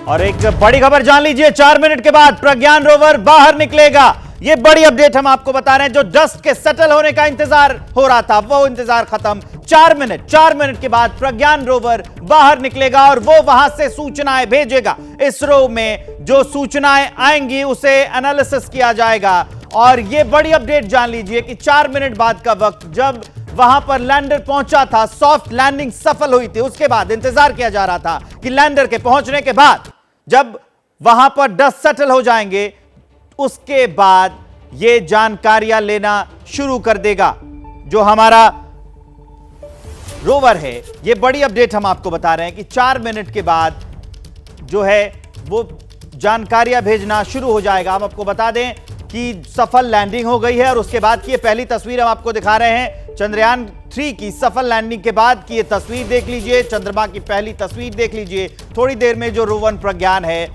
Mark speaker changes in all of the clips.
Speaker 1: और एक बड़ी खबर जान लीजिए, 4 मिनट के बाद प्रज्ञान रोवर बाहर निकलेगा। ये बड़ी अपडेट हम आपको बता रहे हैं। जो डस्ट के सेटल होने का इंतजार हो रहा था, वो इंतजार खत्म। 4 मिनट के बाद प्रज्ञान रोवर बाहर निकलेगा और वो वहां से सूचनाएं भेजेगा। इसरो में जो सूचनाएं आएंगी उसे एनालिसिस किया जाएगा। और ये बड़ी अपडेट जान लीजिए कि 4 मिनट बाद का वक्त, जब वहां पर लैंडर पहुंचा था, सॉफ्ट लैंडिंग सफल हुई थी, उसके बाद इंतजार किया जा रहा था कि लैंडर के पहुंचने के बाद जब वहां पर डस्ट सेटल हो जाएंगे, उसके बाद यह जानकारियां लेना शुरू कर देगा जो हमारा रोवर है। यह बड़ी अपडेट हम आपको बता रहे हैं कि 4 मिनट के बाद जो है वो जानकारियां भेजना शुरू हो जाएगा। हम आपको बता दें कि सफल लैंडिंग हो गई है और उसके बाद की ये पहली तस्वीर हम आपको दिखा रहे हैं। चंद्रयान 3 की सफल लैंडिंग के बाद की ये तस्वीर देख लीजिए, चंद्रमा की पहली तस्वीर देख लीजिए। थोड़ी देर में जो रोवर प्रज्ञान है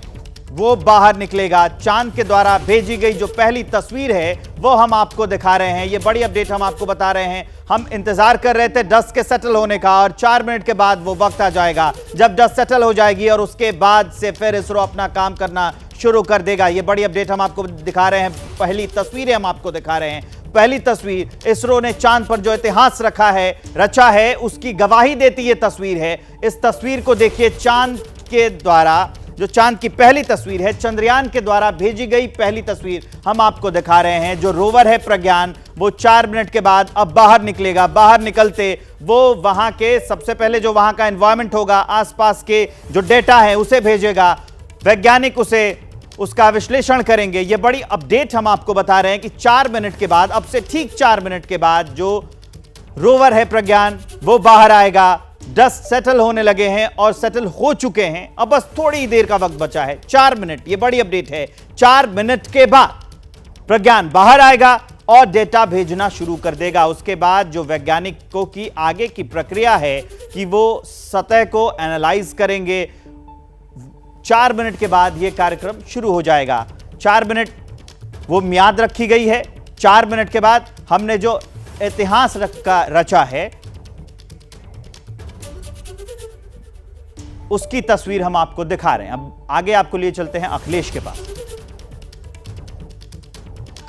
Speaker 1: वो बाहर निकलेगा। चांद के द्वारा भेजी गई जो पहली तस्वीर है वो हम आपको दिखा रहे हैं। ये बड़ी अपडेट हम आपको बता रहे हैं। हम इंतजार कर रहे थे डस्ट के सेटल होने का और 4 मिनट के बाद वो वक्त आ जाएगा जब डस्ट सेटल हो जाएगी और उसके बाद से फिर इसरो अपना काम करना शुरू कर देगा। ये बड़ी अपडेट हम आपको दिखा रहे हैं। पहली तस्वीरें हम आपको दिखा रहे हैं। पहली तस्वीर, इसरो ने चांद पर जो इतिहास रचा है उसकी गवाही देती ये तस्वीर है। इस तस्वीर को देखिए, चांद के द्वारा जो चांद की पहली तस्वीर है, चंद्रयान के द्वारा भेजी गई पहली तस्वीर हम आपको दिखा रहे हैं। जो रोवर है प्रज्ञान, वो 4 मिनट के बाद अब बाहर निकलेगा। बाहर निकलते वो वहां के सबसे पहले जो वहां का एनवायरनमेंट होगा, आसपास के जो डेटा है उसे भेजेगा। वैज्ञानिक उसका विश्लेषण करेंगे। यह बड़ी अपडेट हम आपको बता रहे हैं कि 4 मिनट के बाद, अब से ठीक 4 मिनट के बाद जो रोवर है प्रज्ञान वो बाहर आएगा। डस्ट सेटल होने लगे हैं और सेटल हो चुके हैं। अब बस थोड़ी देर का वक्त बचा है, 4 मिनट। यह बड़ी अपडेट है। 4 मिनट के बाद प्रज्ञान बाहर आएगा और डेटा भेजना शुरू कर देगा। उसके बाद जो वैज्ञानिकों की आगे की प्रक्रिया है कि वो सतह को एनालाइज करेंगे। 4 मिनट के बाद यह कार्यक्रम शुरू हो जाएगा। 4 मिनट वो मियाद रखी गई है। 4 मिनट के बाद हमने जो इतिहास रचा है उसकी तस्वीर हम आपको दिखा रहे हैं। अब आगे आपको लिए चलते हैं अखिलेश के पास।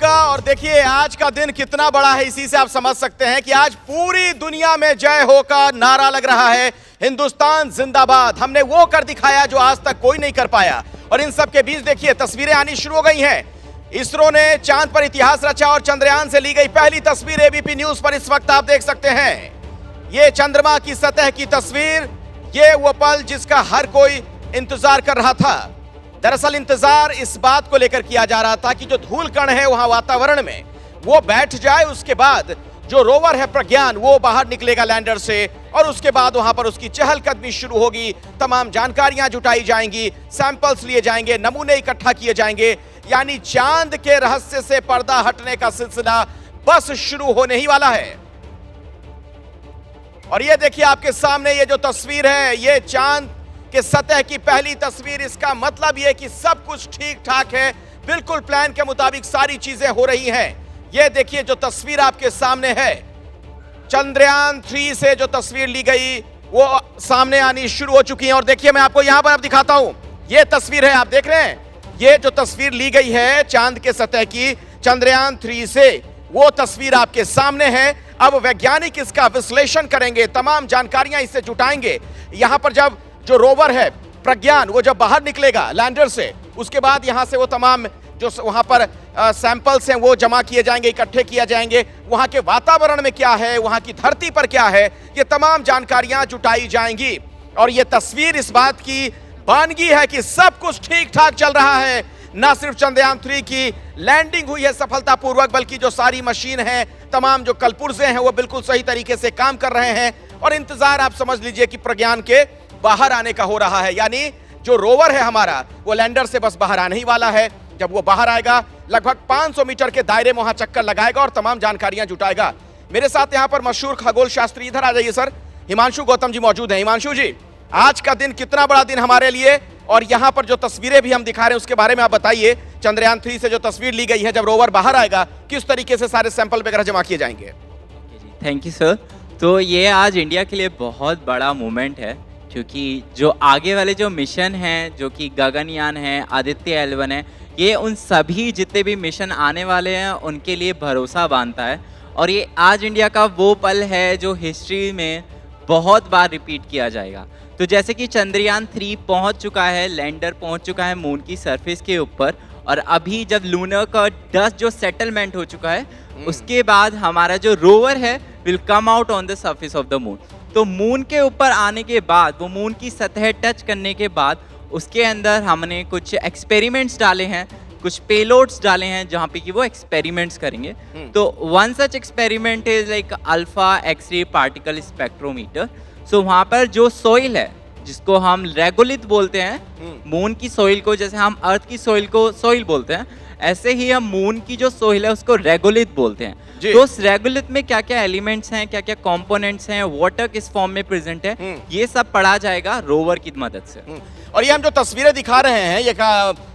Speaker 2: और देखिए आज का दिन कितना बड़ा है, इसी से आप समझ सकते हैं कि आज पूरी दुनिया में जय हो का नारा लग रहा है। हिंदुस्तान जिंदाबाद। हमने वो कर दिखाया जो आज तक कोई नहीं कर पाया। और इन सब के बीच देखिए तस्वीरें आनी शुरू हो गई हैं। इसरो ने चांद पर इतिहास रचा और चंद्रयान से ली गई पहली तस्वीर एबीपी न्यूज पर इस वक्त आप देख सकते हैं। ये चंद्रमा की सतह की तस्वीर, ये वो पल जिसका हर कोई इंतजार कर रहा था। दरअसल इंतजार इस बात को लेकर किया जा रहा था कि जो धूल कण है वहां वातावरण में वो बैठ जाए, उसके बाद जो रोवर है प्रज्ञान वो बाहर निकलेगा लैंडर से और उसके बाद वहां पर उसकी चहलकदमी शुरू होगी। तमाम जानकारियां जुटाई जाएंगी, सैंपल्स लिए जाएंगे, नमूने इकट्ठा किए जाएंगे। यानी चांद के रहस्य से पर्दा हटने का सिलसिला बस शुरू होने ही वाला है। और ये देखिए आपके सामने ये जो तस्वीर है, ये चांद के सतह की पहली तस्वीर। इसका मतलब ये कि सब कुछ ठीक ठाक है, बिल्कुल प्लान के मुताबिक सारी चीजें हो रही हैं। ये देखिए जो तस्वीर आपके सामने है, चंद्रयान 3 से जो तस्वीर ली गई वो सामने आनी शुरू हो चुकी है। और देखिए मैं आपको यहां पर अब दिखाता हूं, ये तस्वीर है, आप देख रहे हैं, ये जो तस्वीर ली गई है चांद के सतह की चंद्रयान 3 से, वो तस्वीर आपके सामने है। अब वैज्ञानिक इसका विश्लेषण करेंगे, तमाम जानकारियां इससे जुटाएंगे। यहां पर जब जो रोवर है प्रज्ञान वो जब बाहर निकलेगा लैंडर से, उसके बाद यहां से वो तमाम जो वहां पर सैंपल्स हैं वो जमा किए जाएंगे, इकट्ठे किए जाएंगे। वहां के वातावरण में क्या है, वहां की धरती पर क्या है, ये तमाम जानकारियां जुटाई जाएंगी। और ये तस्वीर इस बात की बानगी है कि सब कुछ ठीक ठाक चल रहा है। ना सिर्फ चंद्रयान 3 की लैंडिंग हुई है सफलतापूर्वक, बल्कि जो सारी मशीन है, तमाम जो कलपुर्जे हैं वो बिल्कुल सही तरीके से काम कर रहे हैं। और इंतजार आप समझ लीजिए कि प्रज्ञान के बाहर आने का हो रहा है। यानी जो रोवर है हमारा वो लैंडर से बस बाहर आने ही वाला है। जब वो बाहर आएगा लगभग 500 मीटर के दायरे में वहां चक्कर लगाएगा और तमाम जानकारियां जुटाएगा। मेरे साथ यहां पर मशहूर खगोल शास्त्री, इधर आ जाइए सर, हिमांशु गौतम जी मौजूद हैं। हिमांशु जी, आज का दिन कितना बड़ा दिन हमारे लिए, और यहां पर जो तस्वीरें भी हम दिखा रहे हैं उसके बारे में आप बताइए। चंद्रयान 3 से जो तस्वीर ली गई है, जब रोवर बाहर आएगा किस तरीके से सारे सैंपल वगैरह जमा किए जाएंगे?
Speaker 3: Thank you sir. तो ये आज इंडिया के लिए बहुत बड़ा मोमेंट है, क्योंकि जो आगे वाले जो मिशन हैं, जो कि गगनयान है, आदित्य L1 है, ये उन सभी जितने भी मिशन आने वाले हैं उनके लिए भरोसा बांधता है। और ये आज इंडिया का वो पल है जो हिस्ट्री में बहुत बार रिपीट किया जाएगा। तो जैसे कि चंद्रयान 3 पहुंच चुका है, लैंडर पहुंच चुका है मून की सरफेस के ऊपर, और अभी जब लूनर का डस्ट जो सेटलमेंट हो चुका है, उसके बाद हमारा जो रोवर है will come out on the surface of the moon. तो मून के ऊपर आने के बाद, वो मून की सतह टच करने के बाद, उसके अंदर हमने कुछ एक्सपेरिमेंट्स डाले हैं, कुछ पेलोड्स डाले हैं जहाँ पे कि वो एक्सपेरिमेंट्स करेंगे। तो one such experiment is like alpha X-ray particle spectrometer. So वहाँ पर जो सॉइल है, जिसको हम रेगोलिथ बोलते हैं, मून की सॉइल को जैसे हम अर्थ की सॉइल को सॉइल बोलते हैं, ऐसे ही हम मून की जो सॉइल है उसको रेगोलिथ बोलते हैं। तो उस रेगोलिथ में क्या क्या एलिमेंट्स हैं, क्या क्या कंपोनेंट्स हैं, वाटर किस फॉर्म में प्रेजेंट है, ये सब पढ़ा जाएगा रोवर की मदद से।
Speaker 2: और ये हम जो तस्वीरें दिखा रहे हैं, ये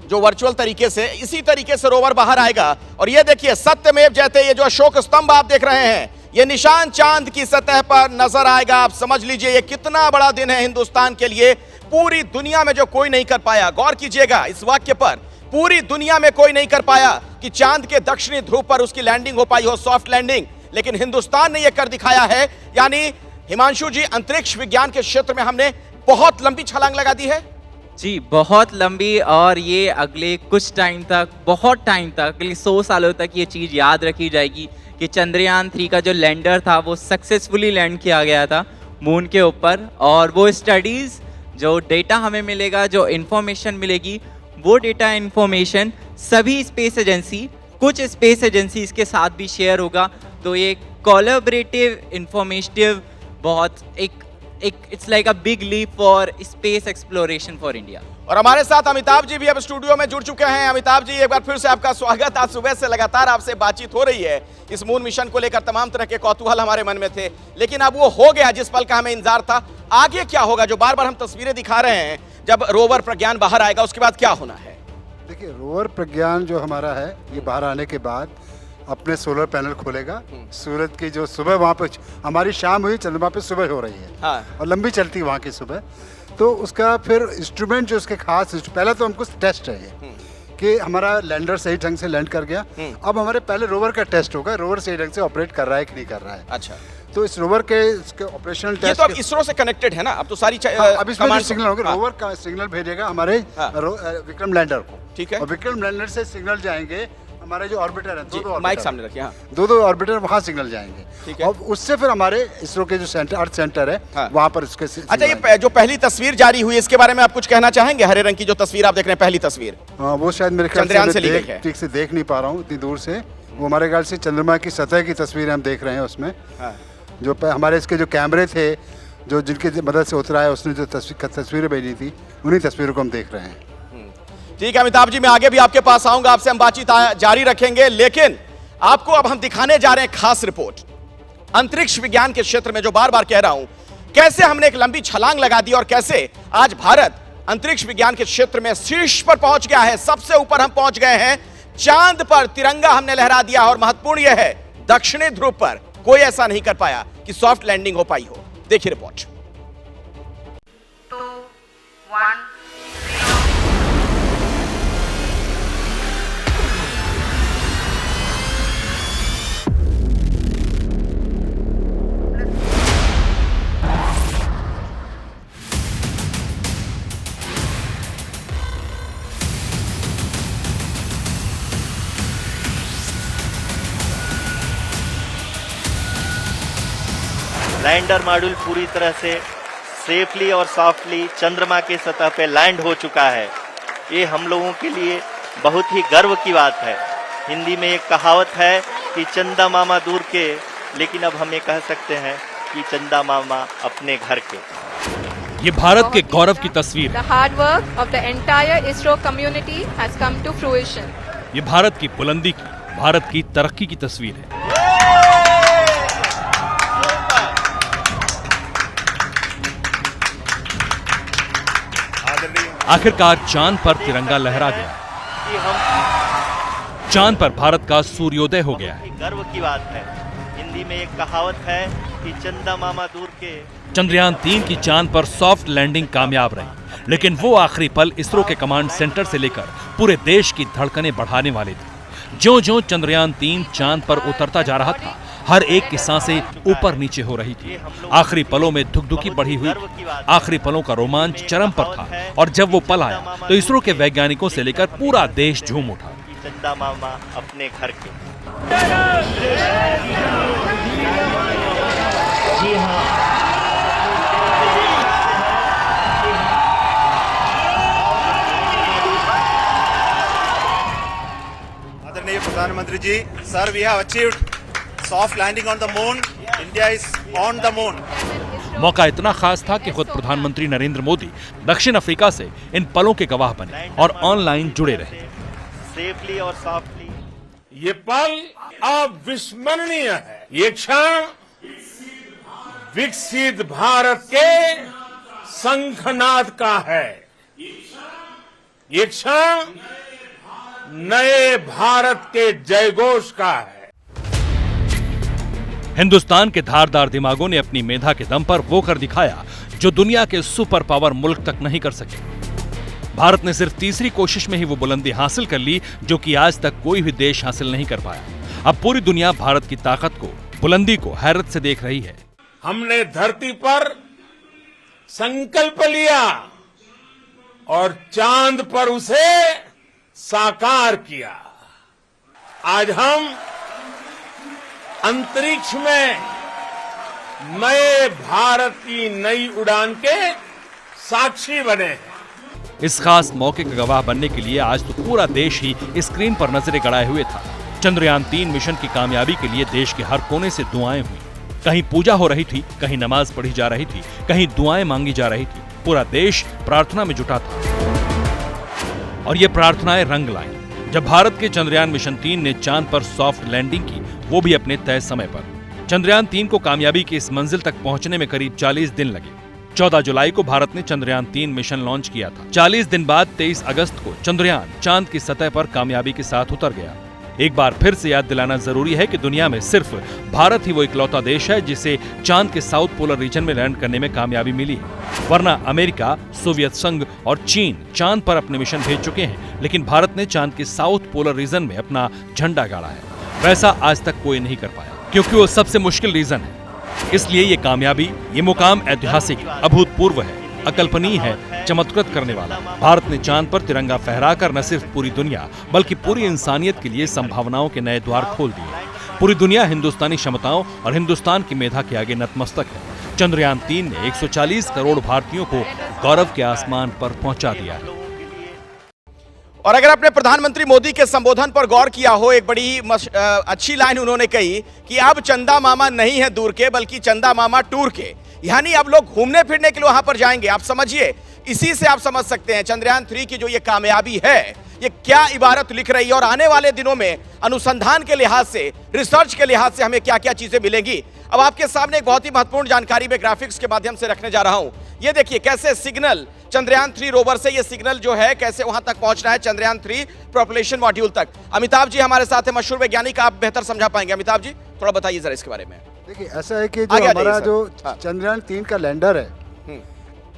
Speaker 2: जो वर्चुअल तरीके से, इसी तरीके से रोवर बाहर आएगा। और ये देखिए, सत्यमेव जयते, ये जो अशोक स्तंभ आप देख रहे हैं, ये निशान चांद की सतह पर नजर आएगा। आप समझ लीजिए ये कितना बड़ा दिन है हिंदुस्तान के लिए। पूरी दुनिया में जो कोई नहीं कर पाया, गौर कीजिएगा इस वाक्य पर, पूरी दुनिया में कोई नहीं कर पाया कि चांद के दक्षिणी ध्रुव पर उसकी लैंडिंग हो पाई हो, सॉफ्ट लैंडिंग, लेकिन हिंदुस्तान ने यह कर दिखाया है। यानी हिमांशु जी, अंतरिक्ष विज्ञान के क्षेत्र में हमने बहुत लंबी छलांग लगा दी है।
Speaker 3: जी, बहुत लंबी, और ये अगले कुछ टाइम तक, बहुत टाइम तक, अगले 100 सालों तक ये चीज़ याद रखी जाएगी कि चंद्रयान 3 का जो लैंडर था वो सक्सेसफुली लैंड किया गया था मून के ऊपर। और वो स्टडीज़, जो डेटा हमें मिलेगा, जो इन्फॉर्मेशन मिलेगी, वो डेटा इन्फॉर्मेशन सभी स्पेस एजेंसी, कुछ स्पेस एजेंसीज के साथ भी शेयर होगा। तो ये कोलैबोरेटिव, इंफॉर्मेटिव, बहुत एक it's like a big leap for space exploration for India.
Speaker 2: और हमारे साथ अमिताभ जी भी अब स्टूडियो में जुड़ चुके हैं। अमिताभ जी, एक बार फिर से आपका स्वागत। आज सुबह से लगातार आपसे बातचीत हो रही है इस मून मिशन को लेकर, तमाम तरह के कौतूहल हमारे मन में थे, लेकिन अब वो हो गया जिस पल का हमें इंतजार था। आगे क्या होगा? जो बार बार हम तस्वीरें दिखा रहे हैं, जब रोवर प्रज्ञान बाहर आएगा उसके बाद क्या होना है?
Speaker 4: देखिए, रोवर प्रज्ञान जो हमारा है, ये बाहर आने के बाद अपने सोलर पैनल खोलेगा। सूरज की जो सुबह वहाँ पे हमारी शाम हुई, चंद्रमा पे सुबह हो रही है।
Speaker 2: हाँ।
Speaker 4: और लंबी चलती वहाँ की सुबह। तो उसका फिर इंस्ट्रूमेंट जो उसके खास, पहले तो हमको टेस्ट है ये कि हमारा लैंडर सही ढंग से लैंड कर गया। अब हमारे पहले रोवर का टेस्ट होगा, रोवर सही ढंग से ऑपरेट कर रहा है कि नहीं कर रहा है।
Speaker 2: अच्छा,
Speaker 4: तो इस रोवर के इसके ऑपरेशनल टेस्ट,
Speaker 2: ये तो अब इसरो से कनेक्टेड है ना, अब तो सारी
Speaker 4: अब इसमें जो सिग्नल होगा, रोवर का सिग्नल भेजेगा हमारे विक्रम लैंडर को।
Speaker 2: ठीक है।
Speaker 4: और विक्रम लैंडर से सिग्नल जाएंगे हमारे जो ऑर्बिटर है, दो
Speaker 2: माइक सामने रखिए। हाँ,
Speaker 4: दो ऑर्बिटर वहाँ सिग्नल जाएंगे।
Speaker 2: ठीक है।
Speaker 4: और उससे फिर हमारे इसरो के जो सेंटर, अर्थ सेंटर है, वहाँ पर उसके
Speaker 2: अच्छा, ये जो पहली तस्वीर जारी हुई, इसके बारे में आप कुछ कहना चाहेंगे? हरे रंग की जो तस्वीर आप देख रहे हैं, पहली तस्वीर,
Speaker 4: वो शायद मेरे ख्याल
Speaker 2: चंद्रयान से
Speaker 4: से
Speaker 2: ली गई है।
Speaker 4: ठीक से देख नहीं पा रहा हूँ इतनी दूर से। वो हमारे ख्याल से चंद्रमा की सतह की तस्वीर हम देख रहे हैं उसमें। जो हमारे इसके जो कैमरे थे, जो जिनकी मदद से उतरा है, उसने जो तस्वीरें भेजी थी, उन्हीं तस्वीरों को हम देख रहे हैं।
Speaker 2: ठीक है अमिताभ जी, मैं आगे भी आपके पास आऊंगा, आपसे हम बातचीत जारी रखेंगे, लेकिन आपको अब हम दिखाने जा रहे हैं खास रिपोर्ट अंतरिक्ष विज्ञान के क्षेत्र में। जो बार बार कह रहा हूं, कैसे हमने एक लंबी छलांग लगा दी और कैसे आज भारत अंतरिक्ष विज्ञान के क्षेत्र में शीर्ष पर पहुंच गया है। सबसे ऊपर हम पहुंच गए हैं, चांद पर तिरंगा हमने लहरा दिया। और महत्वपूर्ण यह है, दक्षिणी ध्रुव पर कोई ऐसा नहीं कर पाया कि सॉफ्ट लैंडिंग हो पाई हो। देखिए रिपोर्ट।
Speaker 5: 2, 1
Speaker 6: लैंडर मॉड्यूल पूरी तरह से सेफली और सॉफ्टली चंद्रमा के सतह पे लैंड हो चुका है। ये हम लोगों के लिए बहुत ही गर्व की बात है। हिंदी में एक कहावत है कि चंदा मामा दूर के, लेकिन अब हम ये कह सकते हैं कि चंदा मामा अपने घर के।
Speaker 7: ये भारत के गौरव की तस्वीर है।
Speaker 8: The hard work of the entire ISRO community has come to fruition.
Speaker 7: ये भारत की बुलंदी की, भारत की तरक्की की तस्वीर है। आखिरकार चांद पर तिरंगा लहरा गया। चांद पर भारत का सूर्योदय हो गया है।
Speaker 6: गर्व की बात है। हिंदी में एक कहावत है कि चंदा मामा दूर के।
Speaker 7: चंद्रयान 3 की चांद पर सॉफ्ट लैंडिंग कामयाब रही, लेकिन वो आखिरी पल इसरो के कमांड सेंटर से लेकर पूरे देश की धड़कनें बढ़ाने वाले थे। ज्यों-ज्यों चंद्रयान 3 चांद पर उतरता जा रहा था, हर एक की सांसें ऊपर नीचे हो रही थी। आखिरी पलों में धुकधुकी बढ़ी हुई थी। आखिरी पलों का रोमांच चरम पर था और जब वो पल आया तो इसरो के वैज्ञानिकों से लेकर पूरा देश झूम उठा।
Speaker 6: चंदा मामा अपने घर के।
Speaker 9: आदरणीय प्रधानमंत्री ji, sir, we have achieved soft landing on the moon. India is on the moon.
Speaker 7: मौका इतना खास था कि खुद प्रधानमंत्री नरेंद्र मोदी दक्षिण अफ्रीका से इन पलों के गवाह बने और ऑनलाइन जुड़े रहे।
Speaker 6: सेफली और सॉफ्टली
Speaker 10: ये पल अविस्मरणीय है। ये क्षण विकसित भारत के शंखनाद का है। ये क्षण नए भारत के जयघोष का है।
Speaker 7: हिंदुस्तान के धारदार दिमागों ने अपनी मेधा के दम पर वो कर दिखाया जो दुनिया के सुपर पावर मुल्क तक नहीं कर सके। भारत ने सिर्फ तीसरी कोशिश में ही वो बुलंदी हासिल कर ली जो कि आज तक कोई भी देश हासिल नहीं कर पाया। अब पूरी दुनिया भारत की ताकत को, बुलंदी को हैरत से देख रही है।
Speaker 10: हमने धरती पर संकल्प लिया और चांद पर उसे साकार किया। आज हम अंतरिक्ष में नए भारत की नई उड़ान के साक्षी बने हैं।
Speaker 7: इस खास मौके का गवाह बनने के लिए आज तो पूरा देश ही स्क्रीन पर नजरें गड़ाए हुए था। चंद्रयान 3 मिशन की कामयाबी के लिए देश के हर कोने से दुआएं हुई। कहीं पूजा हो रही थी, कहीं नमाज पढ़ी जा रही थी, कहीं दुआएं मांगी जा रही थी। पूरा देश प्रार्थना में जुटा था और ये प्रार्थनाएं रंग लाईं जब भारत के चंद्रयान मिशन 3 ने चांद पर सॉफ्ट लैंडिंग की, वो भी अपने तय समय पर। चंद्रयान 3 को कामयाबी की इस मंजिल तक पहुंचने में करीब 40 दिन लगे। 14 जुलाई को भारत ने चंद्रयान 3 मिशन लॉन्च किया था। 40 दिन बाद 23 अगस्त को चंद्रयान चांद की सतह पर कामयाबी के साथ उतर गया। एक बार फिर से याद दिलाना जरूरी है कि दुनिया में सिर्फ भारत ही वो इकलौता देश है जिसे चांद के साउथ पोलर रीजन में लैंड करने में कामयाबी मिली है। वरना अमेरिका, सोवियत संघ और चीन चांद पर अपने मिशन भेज चुके हैं, लेकिन भारत ने चांद के साउथ पोलर रीजन में अपना झंडा गाड़ा है। वैसा आज तक कोई नहीं कर पाया क्योंकि वो सबसे मुश्किल रीजन है। इसलिए ये कामयाबी, ये मुकाम ऐतिहासिक, अभूतपूर्व है, अकल्पनीय है, चमत्कृत करने वाला। भारत ने चांद पर तिरंगा फहराकर न सिर्फ पूरी दुनिया बल्कि पूरी इंसानियत के लिए संभावनाओं के नए द्वार खोल दिए। पूरी दुनिया हिंदुस्तानी क्षमताओं और हिंदुस्तान की मेधा के आगे नतमस्तक है। चंद्रयान 3 ने 140 करोड़ भारतीयों को गौरव के आसमान पर पहुंचा दिया है।
Speaker 2: और अगर आपने प्रधानमंत्री मोदी के संबोधन पर गौर किया हो, एक बड़ी अच्छी लाइन उन्होंने कही कि अब चंदा मामा नहीं है दूर के बल्कि चंदा मामा टूर के, यानी अब लोग घूमने फिरने के लिए वहां पर जाएंगे। आप समझिए, इसी से आप समझ सकते हैं चंद्रयान 3 की जो ये कामयाबी है, ये क्या इबारत लिख रही है और आने वाले दिनों में अनुसंधान के लिहाज से, रिसर्च के लिहाज से हमें क्या क्या चीजें मिलेंगी। अब आपके सामने एक बहुत ही महत्वपूर्ण जानकारी में ग्राफिक्स के माध्यम से रखने जा रहा हूं। ये देखिए कैसे सिग्नल चंद्रयान 3 रोवर से ये सिग्नल जो है कैसे वहां तक पहुंचना है, चंद्रयान 3 प्रोपल्शन मॉड्यूल तक। अमिताभ जी हमारे साथ है, मशहूर वैज्ञानिक, आप बेहतर समझा पाएंगे। अमिताभ जी थोड़ा बताइए जरा इसके बारे में।
Speaker 4: देखिए ऐसा है कि जो हमारा जो चंद्रयान 3 का लैंडर है,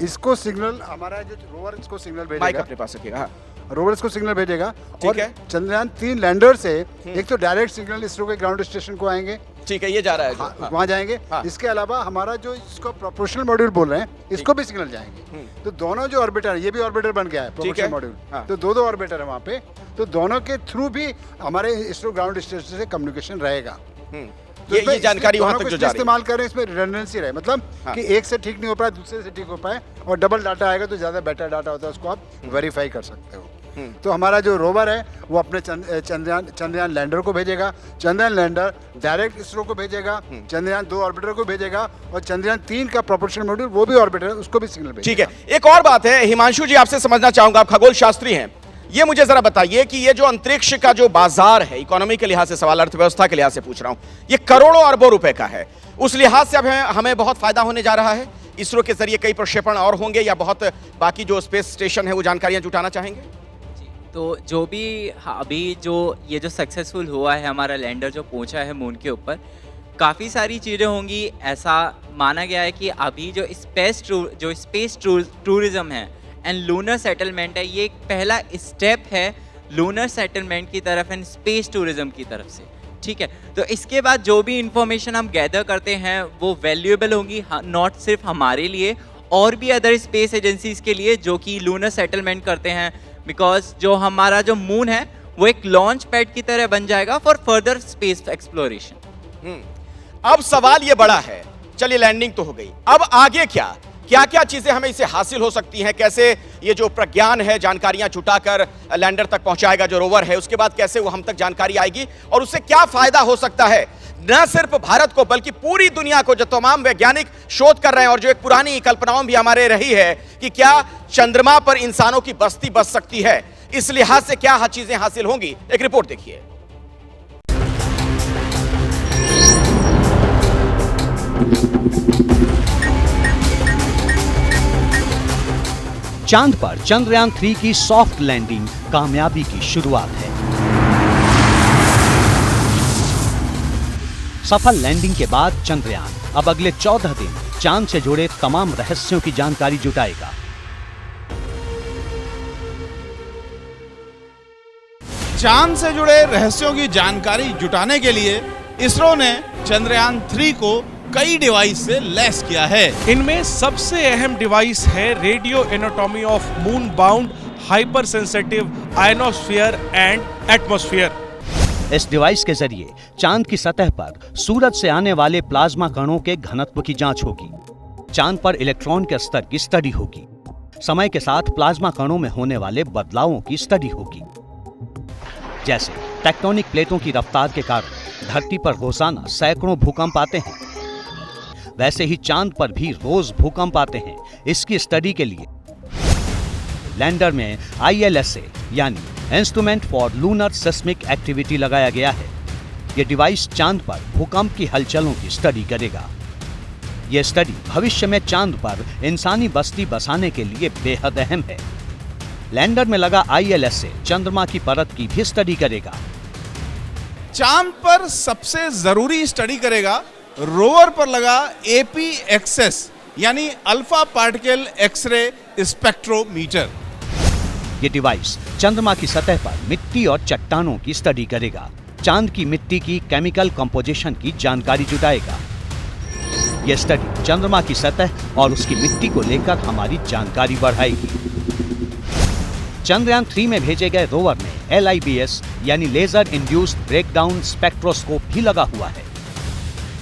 Speaker 4: इसको सिग्नल, हमारा जो रोवर इसको सिग्नल भेजेगा, माइक
Speaker 2: अपने पास रखिएगा,
Speaker 4: रोवर इसको सिग्नल भेजेगा
Speaker 2: ठीक है।
Speaker 4: चंद्रयान 3 लैंडर से एक तो डायरेक्ट सिग्नल इसरो के ग्राउंड स्टेशन को आएंगे,
Speaker 2: ठीक है, ये जा रहा है
Speaker 4: हाँ, वहाँ जाएंगे। इसके अलावा हमारा जो इसको प्रोपोर्शनल मॉड्यूल बोल रहे हैं, इसको भी सिग्नल जाएंगे। तो दोनों जो ऑर्बिटर, ये भी ऑर्बिटर बन गया है प्रोपोर्शनल मॉड्यूल, तो दो ऑर्बिटर है वहाँ पे, तो दोनों के थ्रू भी हमारे इसरो ग्राउंड स्टेशन से कम्युनिकेशन रहेगा।
Speaker 2: तो ये जानकारी वहां तक जो जा रही है,
Speaker 4: इस्तेमाल करें, इसमें रिडंडेंसी रहे, मतलब कि एक से ठीक नहीं हो पाए दूसरे से ठीक हो पाए, और डबल डाटा आएगा तो ज्यादा बेटर डाटा होता है, उसको आप वेरीफाई कर सकते हो। तो हमारा जो रोवर है वो अपने चंद्रयान लैंडर को भेजेगा, चंद्रयान लैंडर डायरेक्ट इसरो को भेजेगा, चंद्रयान 2 ऑर्बिटर को भेजेगा, और चंद्रयान 3 का प्रोपल्शन मॉड्यूल वो भी ऑर्बिटर है, उसको भी सिग्नल भेजेगा।
Speaker 2: ठीक है, एक और बात है हिमांशु जी, आपसे समझना चाहूंगा, आप खगोल शास्त्री हैं, ये मुझे जरा बताइए कि ये जो अंतरिक्ष का जो बाजार है, इकोनॉमी के लिहाज से सवाल, अर्थव्यवस्था के लिहाज से पूछ रहा हूं, ये करोड़ों अरबों रुपए का है, उस लिहाज से अब हमें बहुत फायदा होने जा रहा है। इसरो के जरिए कई प्रक्षेपण और होंगे या बहुत बाकी जो स्पेस स्टेशन है वो जानकारियां जुटाना चाहेंगे?
Speaker 3: तो जो भी अभी जो ये जो सक्सेसफुल हुआ है, हमारा लैंडर जो पहुंचा है मून के ऊपर, काफ़ी सारी चीज़ें होंगी। ऐसा माना गया है कि अभी जो स्पेस टूरिज्म है एंड लूनर सेटलमेंट है, ये एक पहला स्टेप है लूनर सेटलमेंट की तरफ एंड स्पेस टूरिज्म की तरफ से, ठीक है। तो इसके बाद जो भी इंफॉर्मेशन हम गैदर करते हैं वो वैल्यूएबल होंगी, नॉट सिर्फ हमारे लिए और भी अदर स्पेस एजेंसीज के लिए जो कि लूनर सेटलमेंट करते हैं, बिकॉज जो हमारा जो मून है वो एक लॉन्च पैड की तरह बन जाएगा फॉर फर्दर स्पेस एक्सप्लोरेशन।
Speaker 2: अब सवाल ये बड़ा है, चलिए लैंडिंग तो हो गई, अब आगे क्या क्या क्या चीजें हमें इससे हासिल हो सकती हैं? कैसे ये जो प्रज्ञान है जानकारियां जुटाकर लैंडर तक पहुंचाएगा जो रोवर है, उसके बाद कैसे वो हम तक जानकारी आएगी और उससे क्या फायदा हो सकता है न सिर्फ भारत को बल्कि पूरी दुनिया को, जो तमाम वैज्ञानिक शोध कर रहे हैं और जो एक पुरानी कल्पनाओं भी हमारे रही है कि क्या चंद्रमा पर इंसानों की बस्ती बस सकती है, इस लिहाज से क्या चीजें हासिल होंगी, एक रिपोर्ट देखिए।
Speaker 11: चांद पर चंद्रयान 3 की सॉफ्ट लैंडिंग कामयाबी की शुरुआत है। सफल लैंडिंग के बाद चंद्रयान अब अगले 14 दिन चांद से जुड़े तमाम रहस्यों की जानकारी जुटाएगा।
Speaker 12: चांद से जुड़े रहस्यों की जानकारी जुटाने के लिए इसरो ने चंद्रयान 3 को कई डिवाइस से लैस किया है।
Speaker 13: इनमें सबसे अहम डिवाइस है radio anatomy of moon bound hyper sensitive ionosphere and atmosphere.
Speaker 11: इस डिवाइस के जरिए चांद की सतह पर सूरज से आने वाले प्लाज्मा कणों के घनत्व की जांच होगी। चांद पर इलेक्ट्रॉन के स्तर की स्टडी होगी। समय के साथ प्लाज्मा कणों में होने वाले बदलावों की स्टडी होगी। जैसे टेक्टोनिक प्लेटों की रफ्तार के कारण धरती पर रोजाना सैकड़ों भूकंप आते हैं, वैसे ही चांद पर भी रोज भूकंप आते हैं। इसकी स्टडी के लिए लैंडर में ILSA यानी instrument for lunar seismic activity लगाया गया है। यह डिवाइस चांद पर भूकंप की हलचलों की स्टडी करेगा। यह स्टडी भविष्य में चांद पर इंसानी बस्ती बसाने के लिए बेहद अहम है। लैंडर में लगा ILSA चंद्रमा की परत की भी स्टडी करेगा।
Speaker 12: चांद पर सबसे जरूरी स्टडी करेगा रोवर पर लगा APXS यानी अल्फा पार्टिकल एक्सरे स्पेक्ट्रोमीटर।
Speaker 11: ये डिवाइस चंद्रमा की सतह पर मिट्टी और चट्टानों की स्टडी करेगा। चांद की मिट्टी की केमिकल कंपोजिशन की जानकारी जुटाएगा। यह स्टडी चंद्रमा की सतह और उसकी मिट्टी को लेकर हमारी जानकारी बढ़ाएगी। चंद्रयान 3 में भेजे गए रोवर में LIBS यानी लेजर इंड्यूस्ड ब्रेकडाउन स्पेक्ट्रोस्कोप भी लगा हुआ है।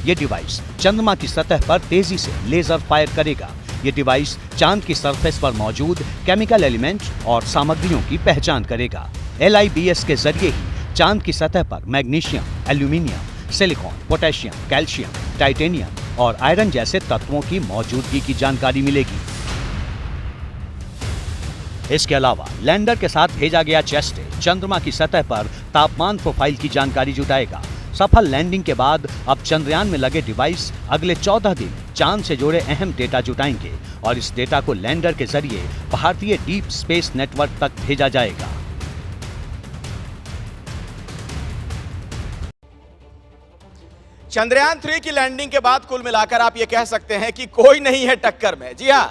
Speaker 11: यह डिवाइस चंद्रमा की सतह पर तेजी से लेजर फायर करेगा। यह डिवाइस चांद की सरफेस पर मौजूद केमिकल एलिमेंट और सामग्रियों की पहचान करेगा। LIBS के जरिए ही चांद की सतह पर magnesium, aluminium, silicon, potassium, calcium, titanium और आयरन जैसे तत्वों की मौजूदगी की जानकारी मिलेगी। इसके अलावा लैंडर के साथ भेजा गया चेस्टे चंद्रमा की सतह पर तापमान प्रोफाइल की जानकारी जुटाएगा। सफल लैंडिंग के बाद अब चंद्रयान में लगे डिवाइस अगले 14 दिन चांद से जुड़े अहम डेटा जुटाएंगे और इस डेटा को लैंडर के जरिए भारतीय डीप स्पेस नेटवर्क तक भेजा जाएगा।
Speaker 2: चंद्रयान 3 की लैंडिंग के बाद कुल मिलाकर आप यह कह सकते हैं कि कोई नहीं है टक्कर में। जी हां,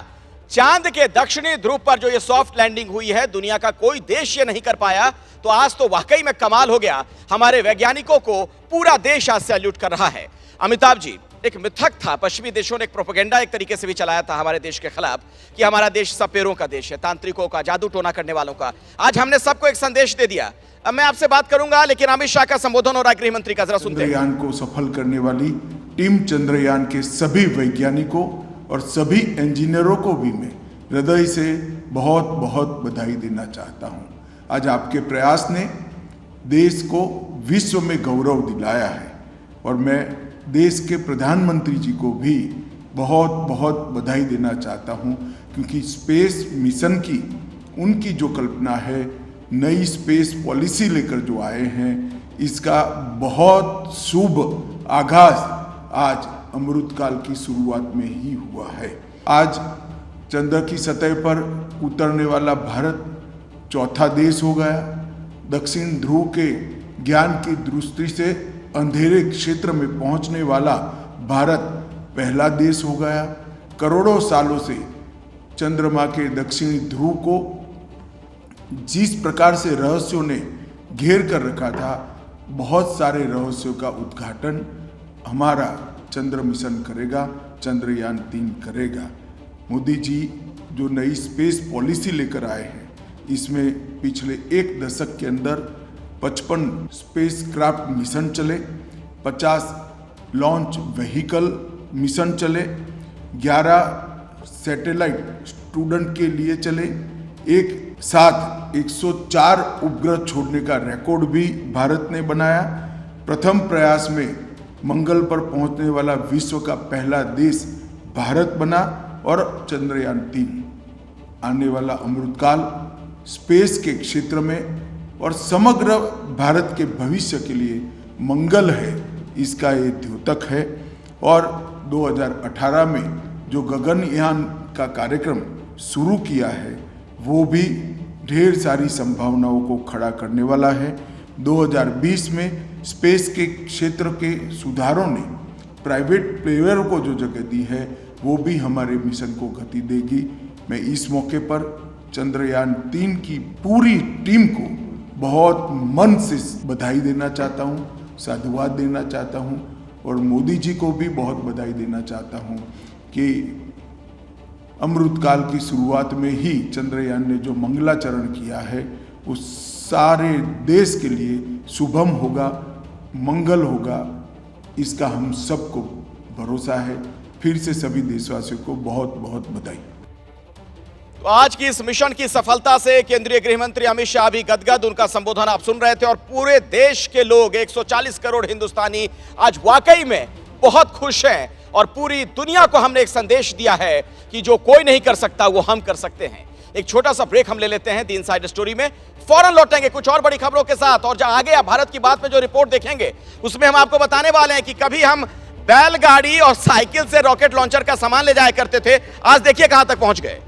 Speaker 2: चांद के दक्षिणी ध्रुव पर जो ये सॉफ्ट लैंडिंग हुई है, दुनिया का कोई देश ये नहीं कर पाया, तो आज तो वाकई में कमाल हो गया। हमारे वैज्ञानिकों को पूरा देश आज सैल्यूट कर रहा है। अमिताभ जी, एक मिथक था, पश्चिमी देशों ने एक प्रोपेगेंडा एक तरीके से भी चलाया था हमारे देश के खिलाफ कि हमारा देश सपेरों का देश है, तांत्रिकों का, जादू टोना करने वालों का। आज हमने सबको एक संदेश दे दिया। अब मैं आपसे बात करूंगा, लेकिन अमित शाह का संबोधन और गृह मंत्री का जरा सुनते हैं।
Speaker 14: चंद्रयान को सफल करने वाली टीम चंद्रयान के सभी वैज्ञानिकों और सभी इंजीनियरों को भी मैं हृदय से बहुत बहुत बधाई देना चाहता हूं। आज आपके प्रयास ने देश को विश्व में गौरव दिलाया है और मैं देश के प्रधानमंत्री जी को भी बहुत बहुत बधाई देना चाहता हूं, क्योंकि स्पेस मिशन की उनकी जो कल्पना है, नई स्पेस पॉलिसी लेकर जो आए हैं, इसका बहुत शुभ आगाज आज अमृतकाल की शुरुआत में ही हुआ है। आज चंद्र की सतह पर उतरने वाला भारत चौथा देश हो गया। दक्षिण ध्रुव के ज्ञान की दृष्टि से अंधेरे क्षेत्र में पहुंचने वाला भारत पहला देश हो गया। करोड़ों सालों से चंद्रमा के दक्षिणी ध्रुव को जिस प्रकार से रहस्यों ने घेर कर रखा था, बहुत सारे रहस्यों का उद्घाटन हमारा चंद्र मिशन करेगा, चंद्रयान 3 करेगा। मोदी जी जो नई स्पेस पॉलिसी लेकर आए हैं, इसमें पिछले 1 दशक के अंदर 55 स्पेस क्राफ्ट मिशन चले, 50 लॉन्च व्हीकल मिशन चले, 11 सैटेलाइट स्टूडेंट के लिए चले, एक साथ 104 उपग्रह छोड़ने का रिकॉर्ड भी भारत ने बनाया। प्रथम प्रयास में मंगल पर पहुंचने वाला विश्व का पहला देश भारत बना और चंद्रयान 3 आने वाला अमृतकाल स्पेस के क्षेत्र में और समग्र भारत के भविष्य के लिए मंगल है, इसका ये द्योतक है। और 2018 में जो गगनयान का कार्यक्रम शुरू किया है, वो भी ढेर सारी संभावनाओं को खड़ा करने वाला है। 2020 में स्पेस के क्षेत्र के सुधारों ने प्राइवेट प्लेयर को जो जगह दी है, वो भी हमारे मिशन को गति देगी। मैं इस मौके पर चंद्रयान 3 की पूरी टीम को बहुत मन से बधाई देना चाहता हूँ, साधुवाद देना चाहता हूँ और मोदी जी को भी बहुत बधाई देना चाहता हूँ कि अमृतकाल की शुरुआत में ही चंद्रयान ने जो मंगलाचरण किया है, उस सारे देश के लिए शुभम होगा, मंगल होगा, इसका हम सबको भरोसा है। फिर से सभी देशवासियों को बहुत बहुत बधाई।
Speaker 2: तो आज की इस मिशन की सफलता से केंद्रीय गृह मंत्री अमित शाह भी गदगद, उनका संबोधन आप सुन रहे थे और पूरे देश के लोग 140 करोड़ हिंदुस्तानी आज वाकई में बहुत खुश हैं और पूरी दुनिया को हमने एक संदेश दिया है कि जो कोई नहीं कर सकता वो हम कर सकते हैं। एक छोटा सा ब्रेक हम ले लेते हैं द इनसाइड स्टोरी में, फौरन लौटेंगे कुछ और बड़ी खबरों के साथ। और जहां आगे भारत की बात में जो रिपोर्ट देखेंगे उसमें हम आपको बताने वाले हैं कि कभी हम बैलगाड़ी और साइकिल से रॉकेट लॉन्चर का सामान ले जाया करते थे, आज देखिए कहां तक पहुंच गए।